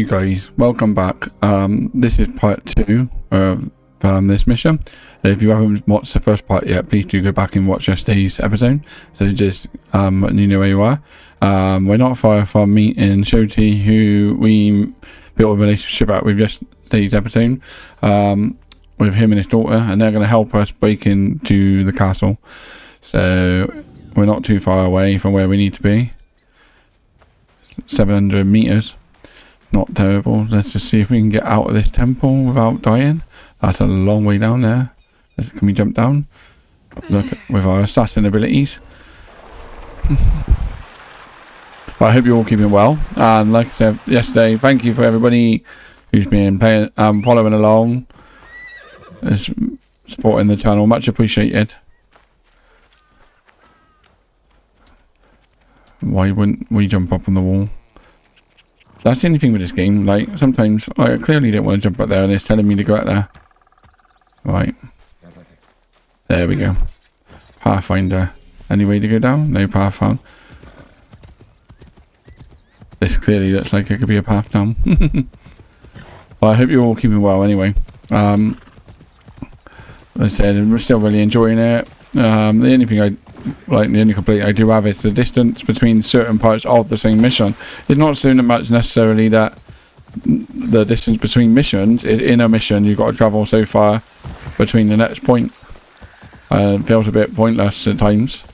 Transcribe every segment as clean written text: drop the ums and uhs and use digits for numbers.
you guys, welcome back. This is part 2 of this mission. If you haven't watched the first part yet, please do go back and watch yesterday's episode, so just you know where you are. We're not far from meeting Shoti, who we built a relationship out with yesterday's episode, with him and his daughter, and they're going to help us break into the castle. So we're not too far away from where we need to be. 700 meters. Not terrible. Let's just see if we can get out of this temple without dying. That's a long way down there. Can we jump down? Look, with our assassin abilities. But I hope you're all keeping well. And like I said yesterday, thank you for everybody who's been playing, following along, supporting the channel. Much appreciated. Why wouldn't we jump up on the wall? That's the only thing with this game. Like, sometimes I clearly don't want to jump up there and it's telling me to go out there. Right. There we go. Pathfinder. Any way to go down? No path found. This clearly looks like it could be a path down. Well, I hope you're all keeping well anyway. Like I said, we're still really enjoying it. The only thing the only complaint I do have is the distance between certain parts of the same mission. It's not so much necessarily that the distance between missions is in a mission you've got to travel so far between the next point. It feels a bit pointless at times.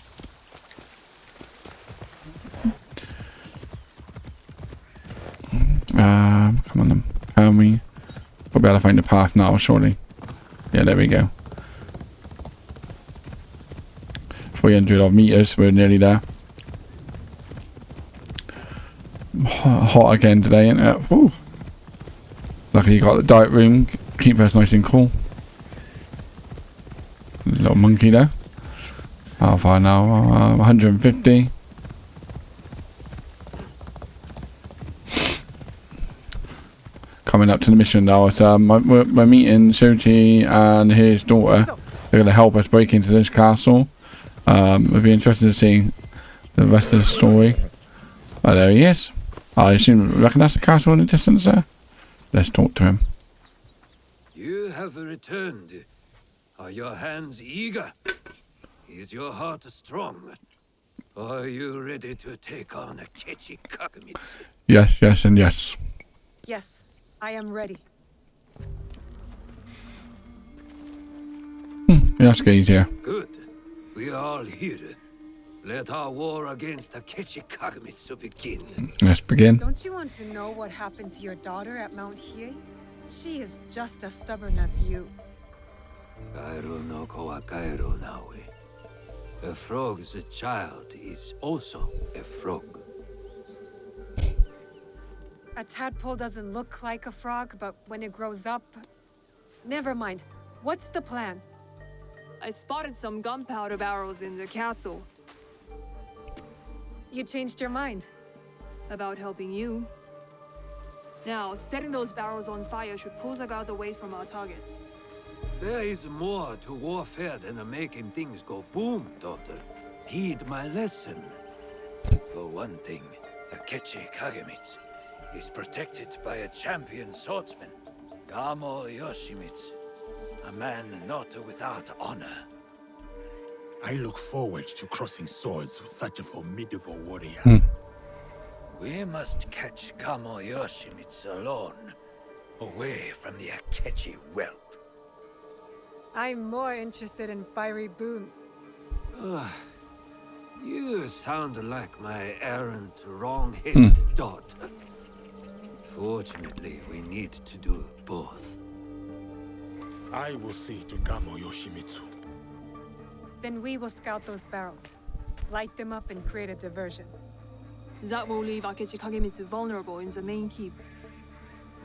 Come on then. Can we? We'll be able to find the path now, surely. Yeah, there we go. 300 odd meters, we're nearly there. Hot again today, isn't it? Woo. Luckily you got the dark room, keep us nice and cool. Little monkey there. How far now? 150. Coming up to the mission now. It's, we're meeting Shoti and his daughter. They're going to help us break into this castle. It'll be interesting to see the rest of the story. Oh, there he is. I reckon that's the castle in the distance there. Let's talk to him. You have returned. Are your hands eager? Is your heart strong? Are you ready to take on Akechi Kagemitsu? Yes, yes, and yes. Yes, I am ready. Yasuke is here. Good. We are all here. Let our war against Akechi Kagemitsu begin. Let's begin. Don't you want to know what happened to your daughter at Mount Hiei? She is just as stubborn as you. Kairo no ko wa kairo Naoe. A frog's child is also a frog. A tadpole doesn't look like a frog, but when it grows up... Never mind. What's the plan? I spotted some gunpowder barrels in the castle. You changed your mind. About helping you. Now, setting those barrels on fire should pull the guards away from our target. There is more to warfare than making things go boom, daughter. Heed my lesson. For one thing, Akechi Kagemitsu is protected by a champion swordsman, Gamo Yoshimitsu. A man not without honor. I look forward to crossing swords with such a formidable warrior. We must catch Kamo Yoshimitsu alone, away from the Akechi wealth. I'm more interested in fiery booms. You sound like my errant, wrong-headed daughter. Fortunately, we need to do both. I will see to Gamo Yoshimitsu. Then we will scout those barrels, light them up and create a diversion. That will leave Akechi Kagemitsu vulnerable in the main keep.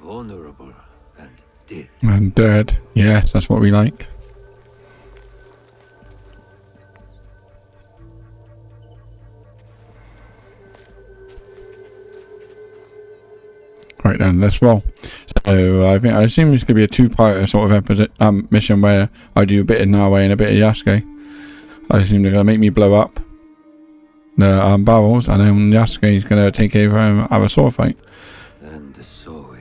Vulnerable and dead. And dead. Yes, that's what we like. Right then, let's roll. So I assume it's gonna be a two-part sort of episode, mission where I do a bit of Naoe and a bit of Yasuke. I assume they're gonna make me blow up the barrels, and then Yasuke is gonna take over and have a sword fight. And so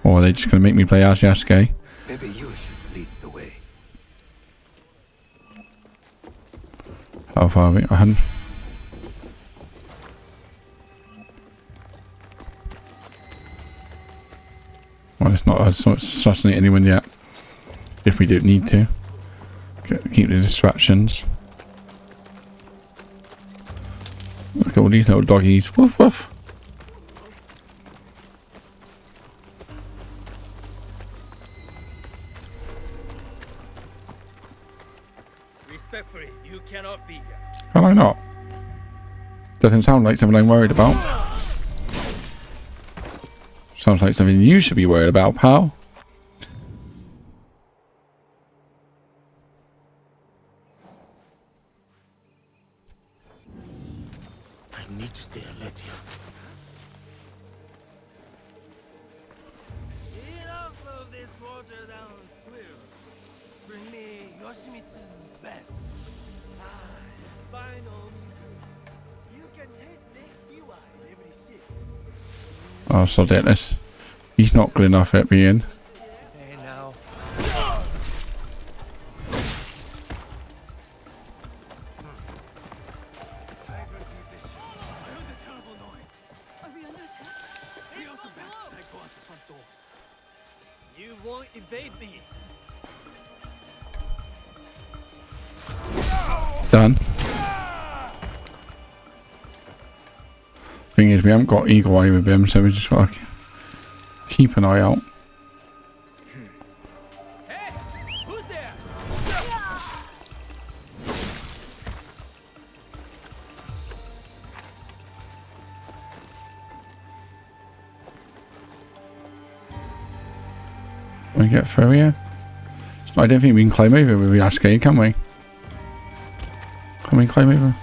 Or are they just going to make me play as Yasuke? Maybe you should lead the way. How far are we? 100. Well, it's not assassinate anyone yet. If we don't need to. Keep the distractions. Look at all these little doggies. Woof woof. Respectfully, you cannot be here. Can I not? Doesn't sound like something I'm worried about. Sounds like something you should be worried about, pal. I need to stay alert here. Enough of this watered down swill. Bring me Yoshimitsu's best. His final. You can taste nephew in every sip. Oh, so this. He's not good enough at being. Hey now. You won't evade me. Done. Thing is, we haven't got eagle eye with him, so we just gotta keep an eye out. Hey, who's there? Can we get through here? I don't think we can climb over with Yasuke, can we? Can we climb over?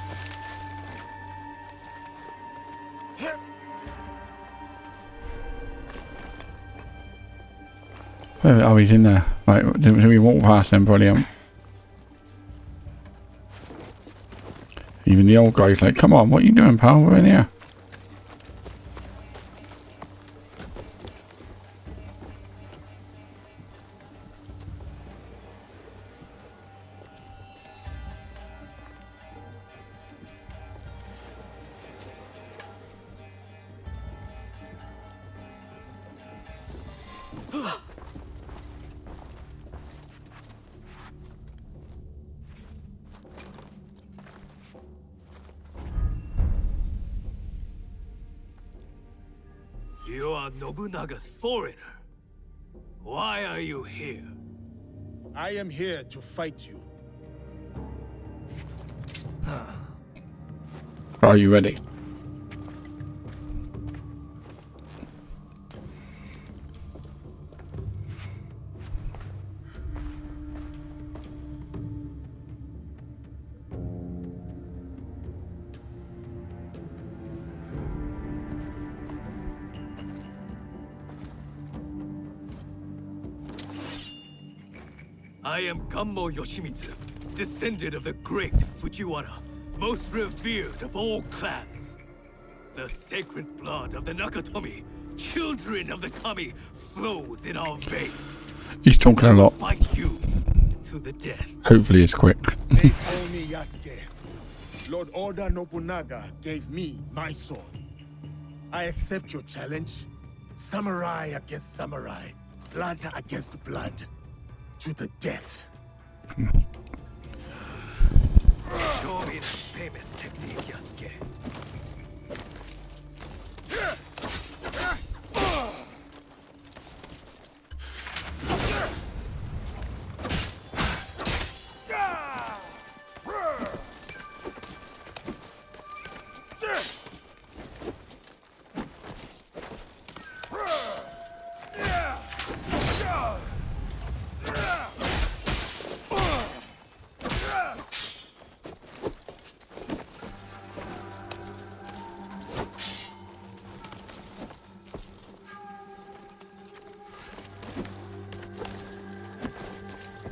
Oh, he's in there. Right, so we walk past him, brilliant. Even the old guy's like, come on, what are you doing, pal? We're in here. You are Nobunaga's foreigner. Why are you here? I am here to fight you. Are you ready? I am Gammo Yoshimitsu, descendant of the great Fujiwara, most revered of all clans. The sacred blood of the Nakatomi, children of the Kami, flows in our veins. He's talking a lot. Fight you to the death. Hopefully it's quick. They call me Yasuke. Lord Oda Nobunaga gave me my sword. I accept your challenge. Samurai against samurai. Blood against blood. To the death. Show me the famous technique, Yasuke.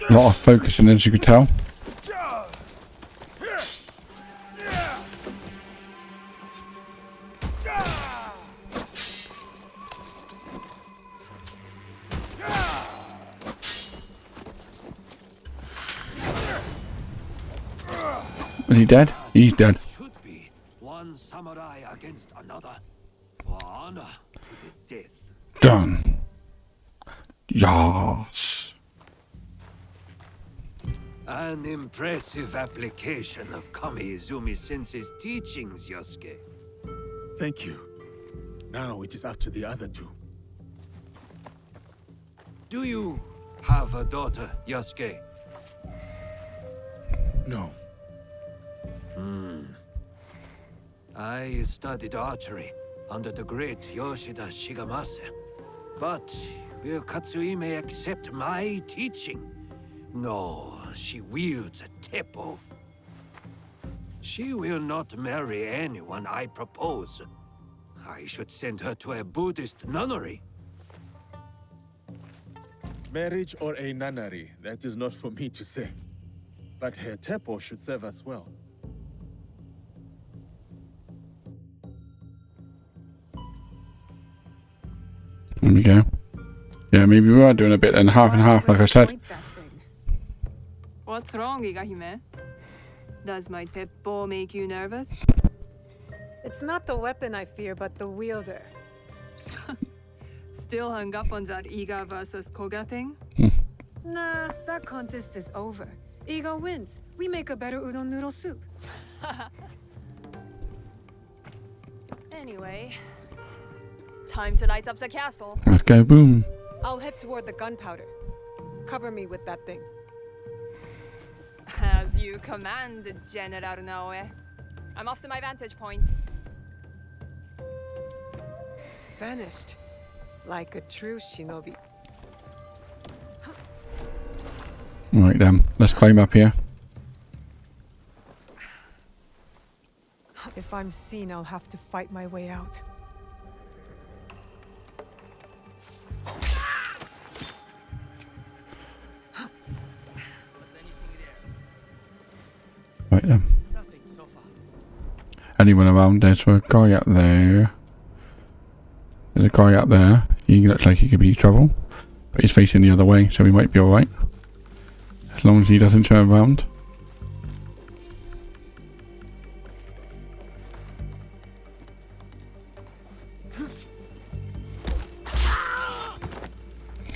A lot of focusing, as you could tell. Is he dead? He's dead. Should be one samurai against another. For honor to the death. Done. Yes. An impressive application of Kami Izumi-sensei's teachings, Yasuke. Thank you. Now it is up to the other two. Do you have a daughter, Yasuke? No. I studied archery under the great Yoshida Shigemasa. But will Katsuhime accept my teaching? No, she wields a teppo. She will not marry anyone I propose. I should send her to a Buddhist nunnery. Marriage or a nunnery, that is not for me to say. But her teppo should serve us well. There we go. Yeah, maybe we are doing a bit and half, like I said. What's wrong, Igahime? Does my teppo make you nervous? It's not the weapon I fear, but the wielder. Still hung up on that Iga versus Koga thing? Nah, that contest is over. Iga wins. We make a better udon noodle soup. Anyway, time to light up the castle. Let's go, boom. I'll head toward the gunpowder. Cover me with that thing. As you command, General Naoe. I'm off to my vantage point. Vanished. Like a true shinobi. Right then, let's climb up here. If I'm seen, I'll have to fight my way out. Right then. Anyone around? There's a guy up there. There's a guy up there. He looks like he could be trouble. But he's facing the other way, so he might be alright. As long as he doesn't turn around.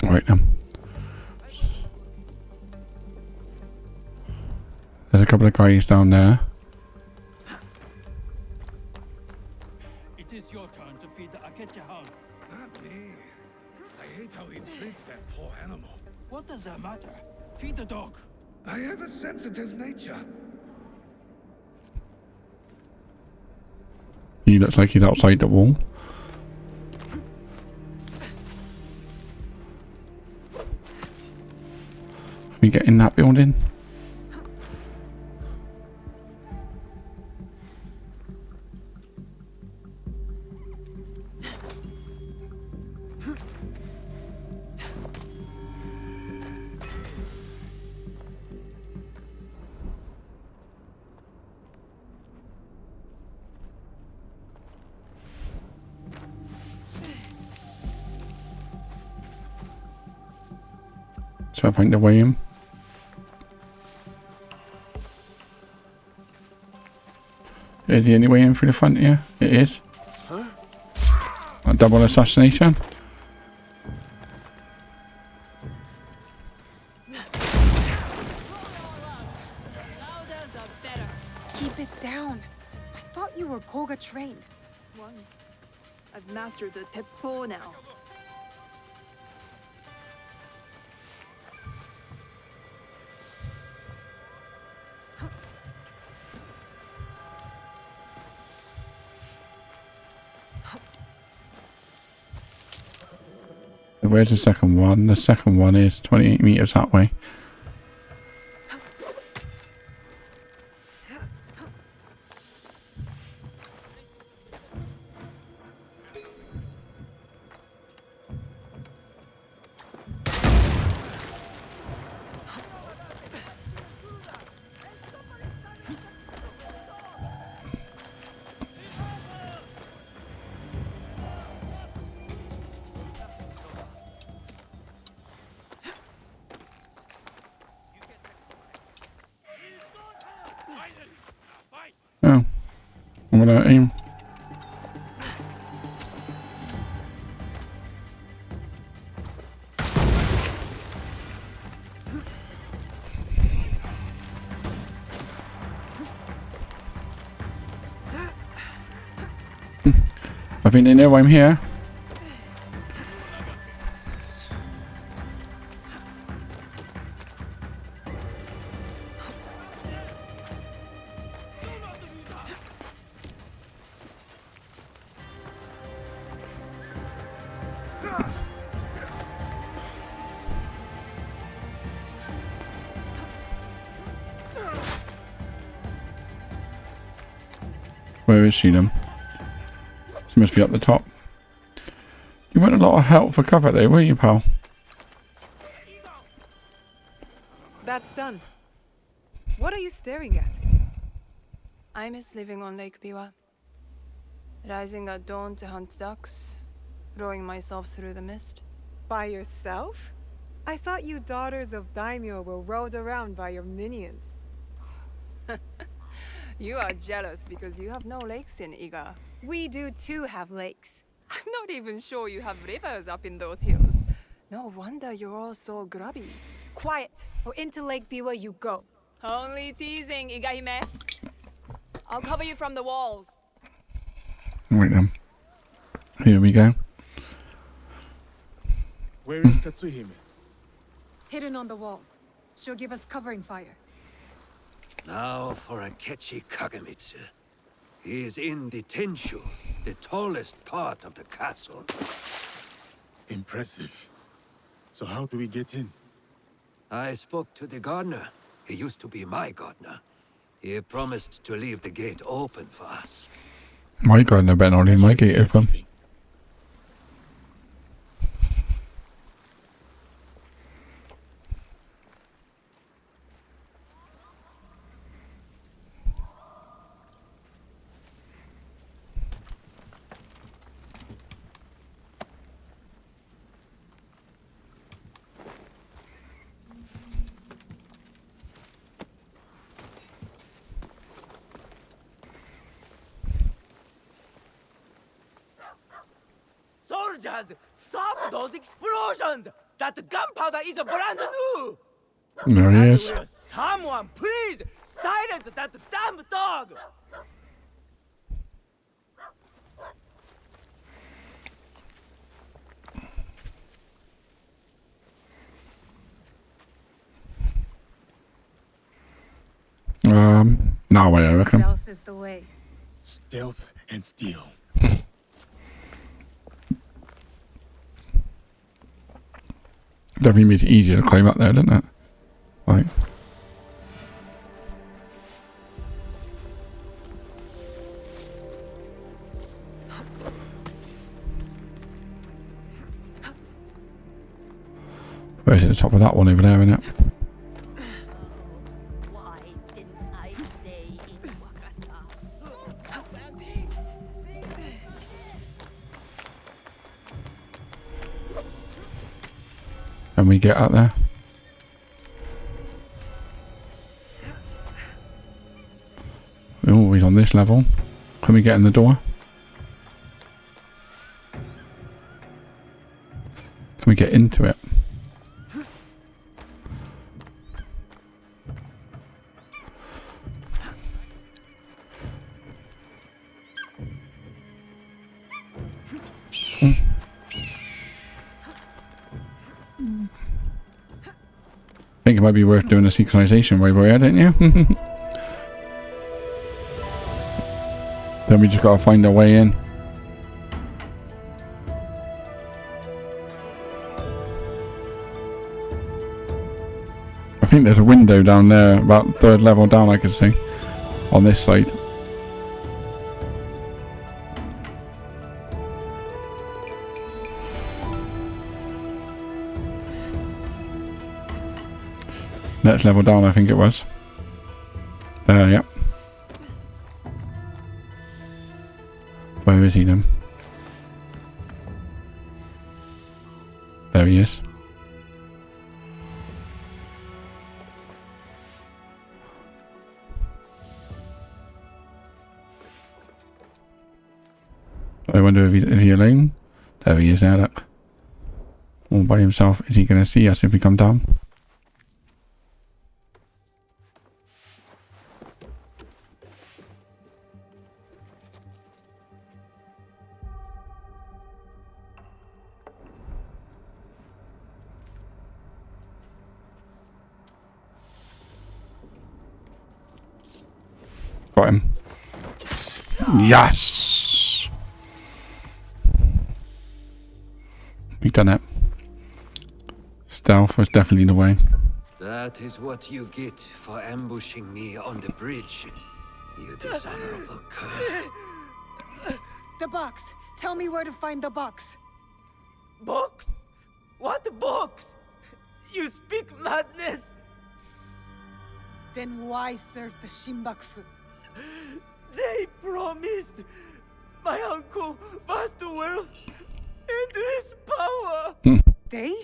Right then. There's a couple of guys down there. It is your turn to feed the Akechi hound. Not me. I hate how he treats that poor animal. What does that matter? Feed the dog. I have a sensitive nature. He looks like he's outside the wall. Can we get in that building? So I find the way in. Is the only way in through the front here? It is. Huh? A double assassination. Keep it down. I thought you were Koga trained. One. I've mastered the teppo now. Where's the second one? The second one is 28 meters that way. want to aim. I think they know I'm here. Where is she then? She must be up the top. You went a lot of help for cover there, were you, pal? That's done. What are you staring at? I miss living on Lake Biwa. Rising at dawn to hunt ducks, rowing myself through the mist. By yourself? I thought you daughters of daimyo were rowed around by your minions. You are jealous because you have no lakes in Iga. We do too have lakes. I'm not even sure you have rivers up in those hills. No wonder you're all so grubby. Quiet, or into Lake Biwa you go. Only teasing, Igahime. I'll cover you from the walls. Right then. Here we go. Where is Katsuhime? Hidden on the walls. She'll give us covering fire. Now for Akechi Kagemitsu. He is in the Tenshu, the tallest part of the castle. Impressive. So how do we get in? I spoke to the gardener. He used to be my gardener. He promised to leave the gate open for us. My God, I better not leave my gate open. Soldiers, stop those explosions! That gunpowder is brand new! There he is. Will someone please silence that damn dog! Now way, I reckon. Stealth is the way. Stealth and steel. Definitely made it easier to climb up there, didn't it? Right. Where's it? The top of that one over there, isn't it? Why didn't I stay in Wakasa? Can we get up there? We're always on this level. Can we get in the door? Can we get into it? I think it might be worth doing a synchronization right away, don't you? Then we just gotta find our way in. I think there's a window down there, about third level down I can see. On this side. Next level down, I think it was. Yep. Where is he then? There he is. I wonder if is he alone? There he is now, look. All by himself. Is he going to see us if we come down? Got him. Yes! We've done it. Stealth was definitely the way. That is what you get for ambushing me on the bridge, you dishonorable cur. The box! Tell me where to find the box! Box? What box? You speak madness? Then why serve the Shinbakufu? They promised my uncle vast wealth and his power. They?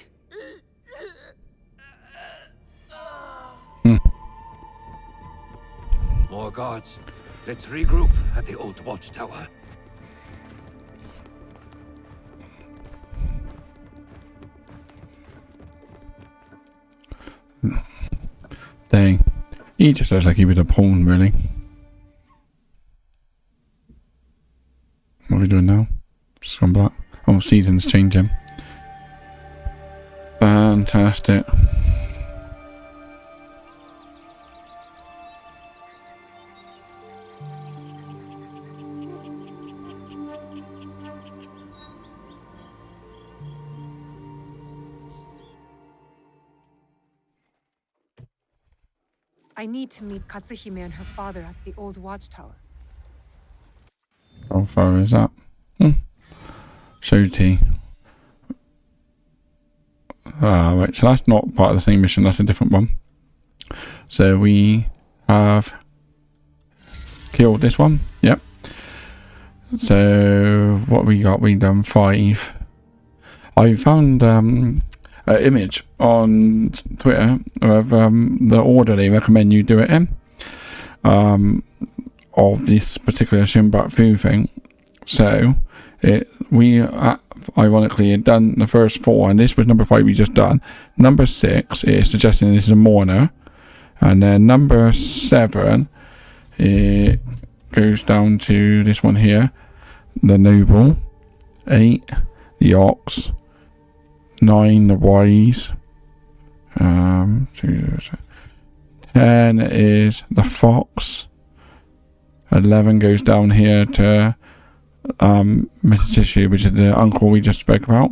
More guards. Let's regroup at the old watchtower. Dang. He just looks like he was a pawn, really. What are we doing now? Just gone black. Oh, seasons changing. Fantastic. I need to meet Katsuhime and her father at the old watchtower. How far is that? Shoti. Right, so that's not part of the same mission, that's a different one. So we have killed this one. Yep. So what we got? We done 5. I found an image on Twitter of the order they recommend you do it in. Of this particular Shinbakufu thing. So we ironically had done the first 4, and this was number 5 we just done. Number 6 is suggesting this is a mourner, and then number 7 it goes down to this one here, the noble. 8 the ox. 9 the wise. 10 is the fox. 11 goes down here to Mr. Tissue, which is the uncle we just spoke about,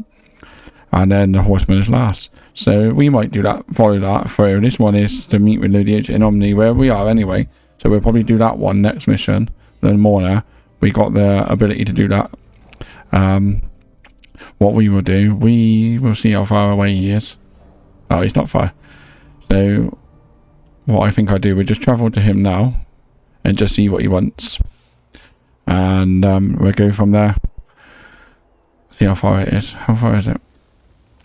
and then the horseman is last. So we might do that, follow that through. This one is to meet with Lady H in Omni, where we are anyway, so we'll probably do that one next mission. Then Morna, we got the ability to do that. What we will do, we will see how far away he is. Oh, he's not far. So what I think I'll do, we'll just travel to him now and just see what he wants, and we'll go from there. See how far it is. How far is it?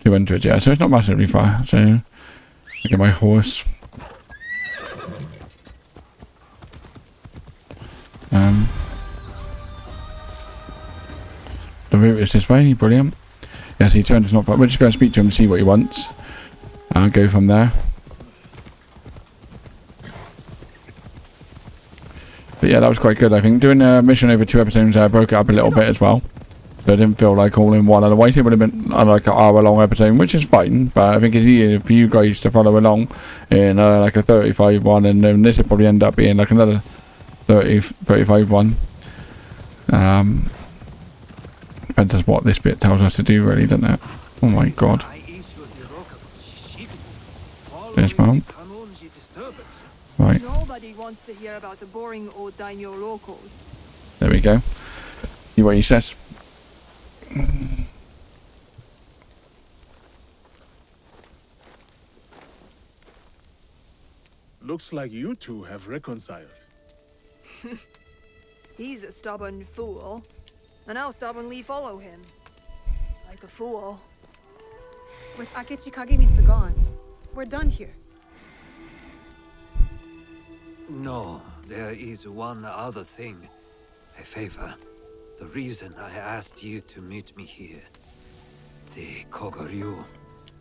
200, yeah, so it's not massively far. So look at my horse. The route is this way. Brilliant. Yes, he turned. It's not far. We're just going to speak to him and see what he wants, and go from there. But yeah, that was quite good, I think. Doing a mission over 2 episodes, I broke it up a little bit as well. So I didn't feel like all in one. Otherwise, it would have been like an hour-long episode, which is fine. But I think it's easier for you guys to follow along in like a 35 one. And then this will probably end up being like another 35 one. Depends on what this bit tells us to do, really, doesn't it? Oh my god. There's mom. Right. Nobody wants to hear about a boring old daimyo local. There we go. See what he says. Looks like you two have reconciled. He's a stubborn fool, and I'll stubbornly follow him. Like a fool. With Akechi Kagemitsu gone, we're done here. No, there is one other thing. A favor. the reason I asked you to meet me here. The Kogoryu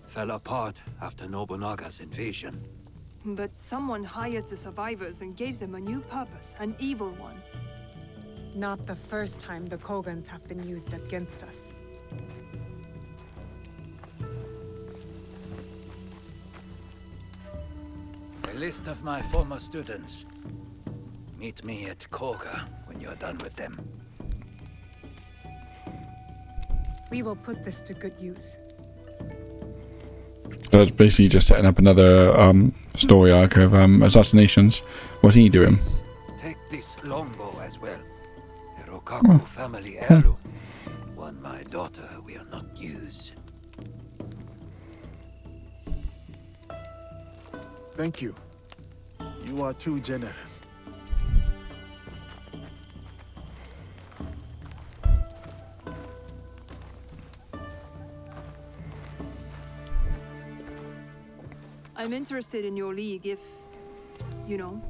fell apart after Nobunaga's invasion. But someone hired the survivors and gave them a new purpose, an evil one. Not the first time the Kogans have been used against us. A list of my former students. Meet me at Koga when you're done with them. We will put this to good use. So it's basically just setting up another story arc of assassinations. What's he doing? Take this longbow as well. A Rokaku family heirloom. One my daughter will not use. Thank you. You are too generous. I'm interested in your league if, you know,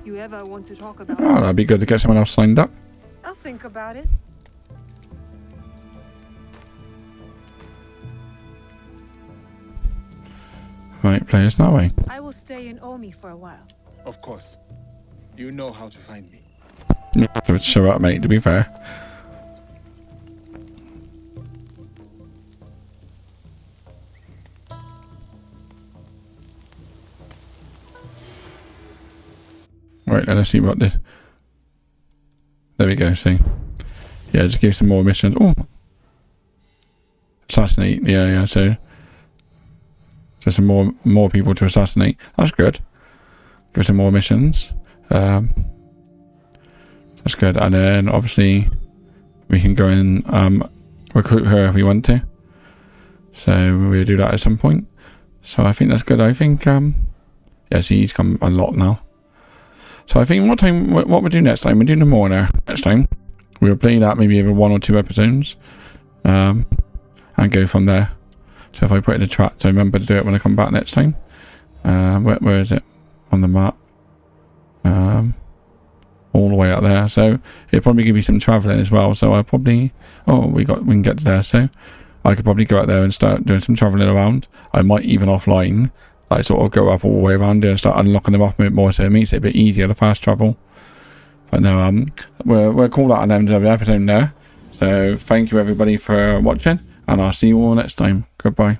you ever want to talk about Oh, that'd be good to get someone else signed up. I'll think about it. Right, players that way. I will stay in Omi for a while. Of course. You know how to find me. You have to show up, mate, to be fair. Right, let's see what this... There we go, see. Yeah, just give some more missions. Oh! Assassinate, yeah, so... Just some more people to assassinate. That's good. Give some more missions. That's good. And then, obviously, we can go and recruit her if we want to. So, we'll do that at some point. So, I think that's good. I think, yeah, see, he's come unlocked now. So I think what we'll do next time, we'll do the Mourner next time. We'll play that maybe over 1 or 2 episodes. And go from there. So if I put it in the chat, so remember to do it when I come back next time. Where is it? On the map. All the way up there. So it'll probably give you some travelling as well. So I'll probably... Oh, we can get to there. So I could probably go out there and start doing some travelling around. I might even offline. Like sort of go up all the way around here and start unlocking them up a bit more, so it makes it a bit easier to fast travel. But no, we'll call that an end of the episode there. So thank you everybody for watching, and I'll see you all next time. Goodbye.